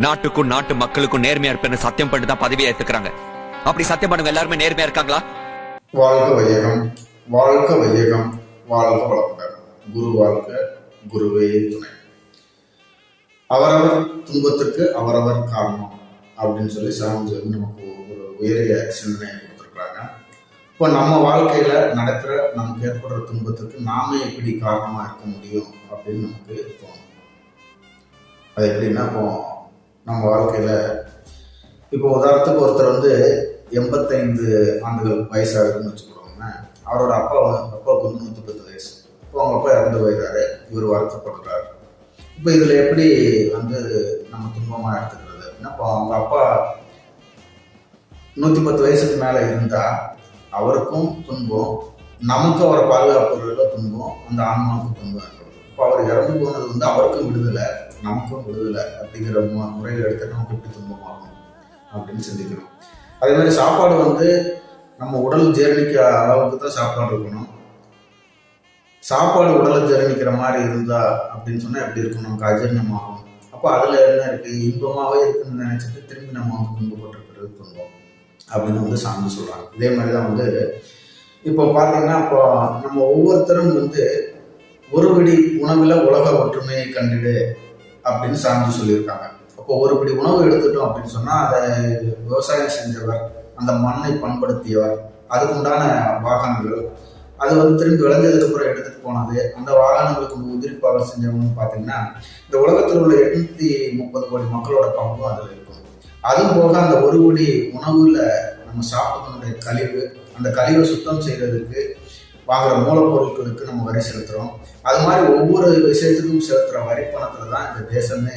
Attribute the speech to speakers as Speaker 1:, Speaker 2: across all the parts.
Speaker 1: நாட்டுக்கும் நாட்டு மக்களுக்கும் நேர்மையா இருப்பேன்னு சத்தியம் பண்ணிட்டு தான் பதவியை ஏத்துக்கிறாங்க. அப்படி சத்தியம் பண்ணுங்க எல்லாருமே நேர்மையா இருக்காங்களா?
Speaker 2: வாழ்க வையகம், வாழ்க வையகம், வாழ்க வளமுடன். குரு வாழ்க, குருவே துணை. அவரவர் துன்பத்திற்கு அவரவர் காரணம் அப்படின்னு சொல்லி சாமிஜி வந்து நமக்கு ஒரு உயரிய சிந்தனையை கொடுத்துருக்குறாங்க. இப்போ நம்ம வாழ்க்கையில நடக்கிற நமக்கு ஏற்படுற துன்பத்துக்கு நாமே எப்படி காரணமா இருக்க முடியும் அப்படின்னு நமக்கு தோணும். அது எப்படின்னா, இப்போ நம்ம வாழ்க்கையில இப்போ உதாரணத்துக்கு ஒருத்தர் வந்து 85 ஆண்டுகள் வயசாகுதுன்னு வச்சுக்கிறோங்க. அவரோட அப்பாவுக்கு வந்து 110 வயசு. இப்போ அவங்க அப்பா இறந்து போயிடுறாரு. இவர் வருத்தப்படுறாரு. இப்போ இதில் எப்படி வந்து நம்ம துன்பமாக எடுத்துக்கிறது அப்படின்னா, இப்போ அவங்க அப்பா 110 வயசுக்கு மேலே இருந்தால் அவருக்கும் துன்பம், நமக்கு அவரை பாதுகாப்புறதுல துன்பம், அந்த ஆன்மாவுக்கு துன்பம் ஏற்படும். இப்போ அவர் இறந்து போனது வந்து அவருக்கும் விடுதலை, நமக்கும் விடுதலை அப்படிங்கிற முறையில் எடுத்து நமக்கு எப்படி துன்பமாகும் அப்படின்னு சிந்திக்கணும். அதே மாதிரி சாப்பாடு வந்து நம்ம உடல் ஜீரணிக்க அளவுக்கு தான் சாப்பாடு இருக்கணும். சாப்பாடு உடலை ஜீரணிக்கிற மாதிரி இருந்தா அப்படின்னு சொன்னா எப்படி இருக்கும்? நமக்கு அஜீரணமாகும். அப்போ அதுல என்ன இருக்கு? இன்பமாவே இருக்குன்னு நினைச்சிட்டு திரும்பி நம்ம வந்து துன்பப்பட்டிருக்கிறது துன்பம் அப்படின்னு வந்து சாமி சொல்றாங்க. இதே மாதிரிதான் வந்து இப்போ பாத்தீங்கன்னா, இப்போ நம்ம ஒவ்வொருத்தரும் வந்து ஒரு பிடி உணவுல உலக ஒற்றுமையை கண்டிடு அப்படின்னு சாமி சொல்லியிருக்காங்க. அப்போ ஒரு பிடி உணவு எடுத்துட்டோம் அப்படின்னு சொன்னா, அதை விவசாயம் செஞ்சவர், அந்த மண்ணை பண்படுத்தியவர், அதுக்கு உண்டான வாகனங்கள், அது வந்து திரும்பி விளைஞ்சதுக்கு அப்புறம் எடுத்துட்டு போனது, அந்த வாகனங்களுக்கு உதிரிப்பாக செஞ்சவங்க பார்த்தீங்கன்னா, இந்த உலகத்தில் உள்ள 830 கோடி மக்களோட பங்கும் அதில் இருக்கும். அதுவும் போக அந்த ஒரு கோடி உணவுல நம்ம சாப்பிட்றதுடைய கழிவு, அந்த கழிவை சுத்தம் செய்யறதுக்கு வாங்குற மூலப்பொருட்களுக்கு நம்ம வரி செலுத்துறோம். அது மாதிரி ஒவ்வொரு விஷயத்துக்கும் செலுத்துற வரி பணத்துல தான் இந்த தேசமே,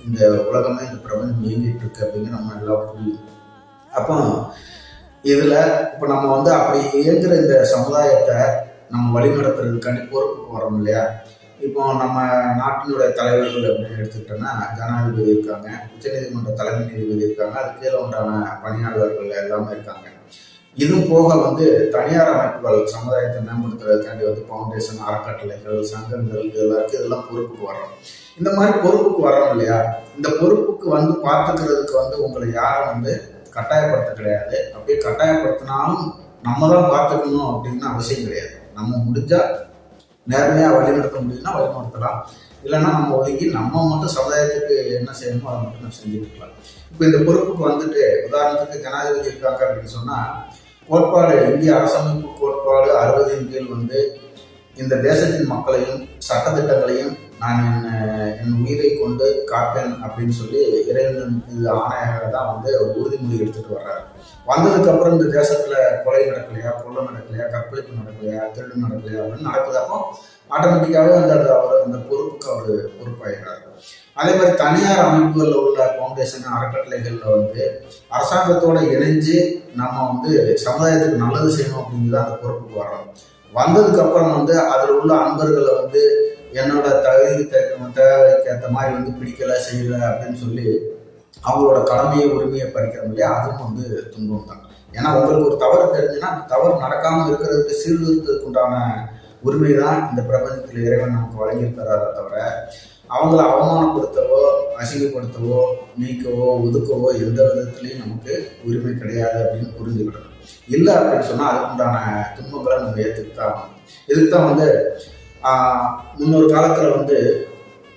Speaker 2: இந்த உலகமே, இந்த பிரபஞ்சம் இயங்கிட்டு இருக்கு அப்படிங்கிற நம்ம எல்லாம் புரியும். அப்போ இதுல இப்போ நம்ம வந்து அப்படி இயங்குற இந்த சமுதாயத்தை நம்ம வழிநடத்துறதுக்காண்டி பொறுப்புக்கு வரோம் இல்லையா? இப்போ நம்ம நாட்டினுடைய தலைவர்கள் அப்படின்னு எடுத்துக்கிட்டோம்னா, ஜனாதிபதி இருக்காங்க, உச்சநீதிமன்ற தலைமை நீதிபதி இருக்காங்க, அது கீழே உண்டான பணியாளர்கள் எல்லாமே இருக்காங்க. இதுவும் போக வந்து தனியார் அமைப்புகள் சமுதாயத்தை மேம்படுத்துறதுக்காண்டி வந்து ஃபவுண்டேஷன், அறக்கட்டளைகள், சங்கங்கள், இதெல்லாம் பொறுப்புக்கு வர்றோம். இந்த மாதிரி பொறுப்புக்கு வர்றோம் இல்லையா? இந்த பொறுப்புக்கு வந்து பார்த்துக்கிறதுக்கு வந்து உங்களை யாரும் வந்து கட்டாயப்படுத்த கிடையாது. அப்படியே கட்டாயப்படுத்தினாலும் நம்ம தான் பார்த்துக்கணும் அப்படின்னு அவசியம் கிடையாது. நம்ம முடிஞ்சா நேர்மையா வழிநடத்த முடியும்னா வழிநடத்தலாம், இல்லைன்னா நம்ம ஒதுக்கி நம்ம மட்டும் சமுதாயத்துக்கு என்ன செய்யணுமோ அதை மட்டும் நம்ம செஞ்சுட்டு இருக்கலாம். இப்போ இந்த பொறுப்புக்கு வந்துட்டு உதாரணத்துக்கு ஜனாதிபதி இருக்காங்க அப்படின்னு சொன்னா, கோட்பாடு, இந்திய அரசமைப்பு கோட்பாடு 60 கீழ் வந்து இந்த தேசத்தின் மக்களையும் சட்டத்திட்டங்களையும் நான் என் உயிரை கொண்டு காப்பேன் அப்படின்னு சொல்லி இறைவன் இது ஆணையாக தான் வந்து ஒரு உறுதிமொழி எடுத்துட்டு வர்றாரு. வந்ததுக்கு அப்புறம் இந்த தேசத்துல கொலை நடக்கலையா, கொள்ளை நடக்கலையா, கற்பழிப்பு நடக்கலையா, திருடு நடக்கலையா அப்படின்னு நடக்குது. அப்போ ஆட்டோமேட்டிக்காவே அவர் அந்த பொறுப்புக்கு அவர் பொறுப்பாகிறார். அதே மாதிரி தனியார் அமைப்புகளில் உள்ள ஃபவுண்டேஷன், அறக்கட்டளைகள்ல வந்து அரசாங்கத்தோட இணைஞ்சு நம்ம வந்து சமுதாயத்துக்கு நல்லது செய்யணும் அப்படிங்கிறத அந்த பொறுப்புக்கு வர்றோம். வந்ததுக்கு அப்புறம் வந்து அதில் உள்ள அன்பர்களை வந்து என்னோட தேவைக்கு ஏற்ற மாதிரி வந்து பிடிக்கல, செய்யல அப்படின்னு சொல்லி அவங்களோட கடமையை, உரிமையை பறிக்கிறோம் இல்லையா? அதுவும் வந்து துன்பம் தான். ஏன்னா உங்களுக்கு ஒரு தவறு தெரிஞ்சுன்னா அந்த தவறு நடக்காமல் இருக்கிறதுக்கு, சீர்திருத்தத்துக்கு உண்டான உரிமை தான் இந்த பிரபஞ்சத்தில் இறைவன் நமக்கு வழங்கியிருக்கிறாரே தவிர, அவங்கள அவமானப்படுத்தவோ, அசிங்கப்படுத்தவோ, நீக்கவோ, ஒதுக்கவோ எந்த விதத்துலையும் நமக்கு உரிமை கிடையாது அப்படின்னு புரிஞ்சுக்கிடணும். இல்லை அப்படின்னு சொன்னால் அதுக்குண்டான துன்பங்களை நம்ம ஏற்றுக்கிட்டாங்க. இதுக்கு தான் வந்து முன்னொரு காலத்தில் வந்து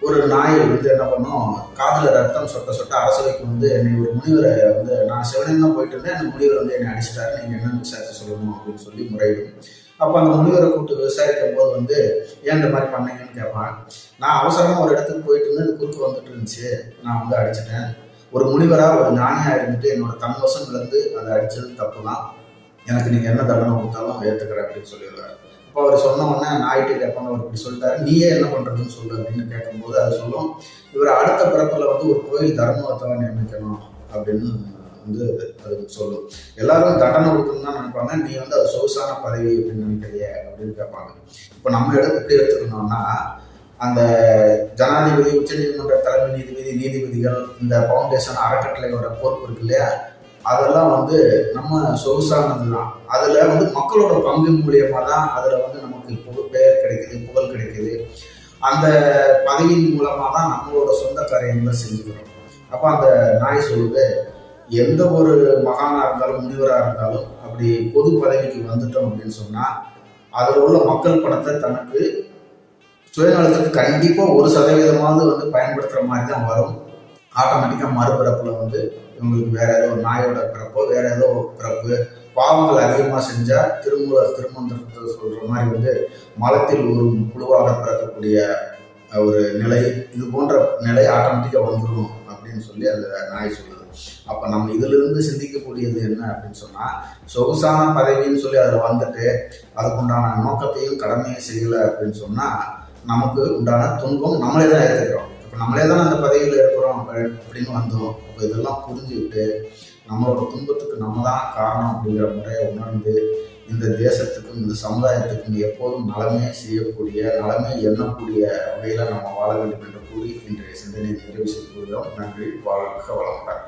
Speaker 2: ஒரு நாய் வந்து என்ன பண்ணும், காதில் ரத்தம் சொட்ட சொட்ட அரசவைக்கு வந்து என்னை ஒரு முனிவரை வந்து, நான் சிவனையும் தான் போயிட்டு இருந்தேன், அந்த முனிவர் வந்து என்னை அடிச்சிட்டாரு, நீங்கள் என்னென்னு விசாரிச்சு சொல்லணும் அப்படின்னு சொல்லி முறையிடும். அப்போ அந்த முனிவரை கூப்பிட்டு விசாரிக்கும் போது வந்து ஏன் இந்த மாதிரி பண்ணீங்கன்னு கேட்பான். நான் அவசரமாக ஒரு இடத்துக்கு போயிட்டு இருந்து இந்த குறுக்கு வந்துட்டு இருந்துச்சு, நான் வந்து அடிச்சிட்டேன். ஒரு முனிவராக, ஒரு ஞானியாக இருந்துட்டு என்னோட தன்வசம் இழந்து அதை அடிச்சது தப்பு தான், எனக்கு நீங்கள் என்ன தண்டனை கொடுத்தாலும் ஏற்றுக்கிறேன் அப்படின்னு சொல்லிடுவார். இப்போ அவர் சொன்ன உடனே நாய்ட்டு கேட்பாங்க, அவர் இப்படி சொல்லிட்டாரு, நீயே என்ன பண்ணுறதுன்னு சொல்லு அப்படின்னு கேட்கும்போது அது சொல்லும், இவர் அடுத்த பிறப்பில் வந்து ஒரு கோயில் தர்மத்தை நியமிக்கணும் அப்படின்னு வந்து அது சொல்லும். எல்லாரும் தண்டனை கொடுக்கணும்னு தான் நினைப்பாங்க, நீ வந்து அது சொகுசான பதவி அப்படின்னு நினைக்கிறிய அப்படின்னு கேட்பாங்க. இப்போ நம்ம எப்படி எடுத்துக்கணும்னா, அந்த ஜனாதிபதி, உச்சநீதிமன்ற தலைமை நீதிபதி, நீதிபதிகள், இந்த ஃபவுண்டேஷன், அறக்கட்டளையோட பொறுப்பு இருக்கு இல்லையா? அதெல்லாம் வந்து நம்ம சொகுசானது தான். அதுல வந்து மக்களோட பங்கின் மூலியமா தான் அதுல வந்து நமக்கு பெயர் கிடைக்குது, புகழ் கிடைக்குது. அந்த பதவியின் மூலமா தான் நம்மளோட சொந்த காரியங்களை செஞ்சுக்கிறோம். அப்போ அந்த நாய் சொல்லுது, எந்த ஒரு மகானா இருந்தாலும் முனிவராக இருந்தாலும் அப்படி பொது பதவிக்கு வந்துட்டோம் அப்படின்னு சொன்னால் அதில் உள்ள மக்கள் பணத்தை தனக்கு சுயநலத்துக்கு கண்டிப்பாக 1% வந்து பயன்படுத்துகிற மாதிரி தான் வரும். ஆட்டோமேட்டிக்காக மறுபிறப்பில் வந்து இவங்களுக்கு வேற ஏதோ நாயோட பிறப்போ வேற ஏதோ பிறப்பு, பாவங்கள் அதிகமாக செஞ்சால் திருமந்திரத்தை சொல்கிற மாதிரி வந்து மலத்தில் ஒரு புழுவாக பிறக்கக்கூடிய ஒரு நிலை, இது போன்ற நிலை ஆட்டோமேட்டிக்காக வந்துடும் அப்படின்னு சொல்லி அந்த நாய் சொல்லுது. அப்போ நம்ம இதிலிருந்து சிந்திக்கக்கூடியது என்ன அப்படின்னு சொன்னால், சொகுசான பதவின்னு சொல்லி அதில் வந்துட்டு அதுக்குண்டான நோக்கத்தையும் கடமையும் செய்யலை அப்படின்னு சொன்னால் நமக்கு உண்டான துன்பம் நம்மளே தான் ஏற்றுக்கிறோம். இப்போ நம்மளே தான் அந்த பதவியில் இருக்கிறோம் அப்படின்னு வந்தோம். அப்போ இதெல்லாம் புரிஞ்சுக்கிட்டு நம்மளோட துன்பத்துக்கு நம்ம தான் காரணம் அப்படிங்கிற முறையை உணர்ந்து இந்த தேசத்துக்கும் இந்த சமுதாயத்துக்கும் எப்போதும் நலமே செய்யக்கூடிய, நலமே எண்ணக்கூடிய வகையில் நம்ம வாழ வேண்டும் என்று கூறி இன்றைய சிந்தனையை நிறைவு செய்து கொள்கிறோம். நன்றி. வாழ்க வளமுடன்.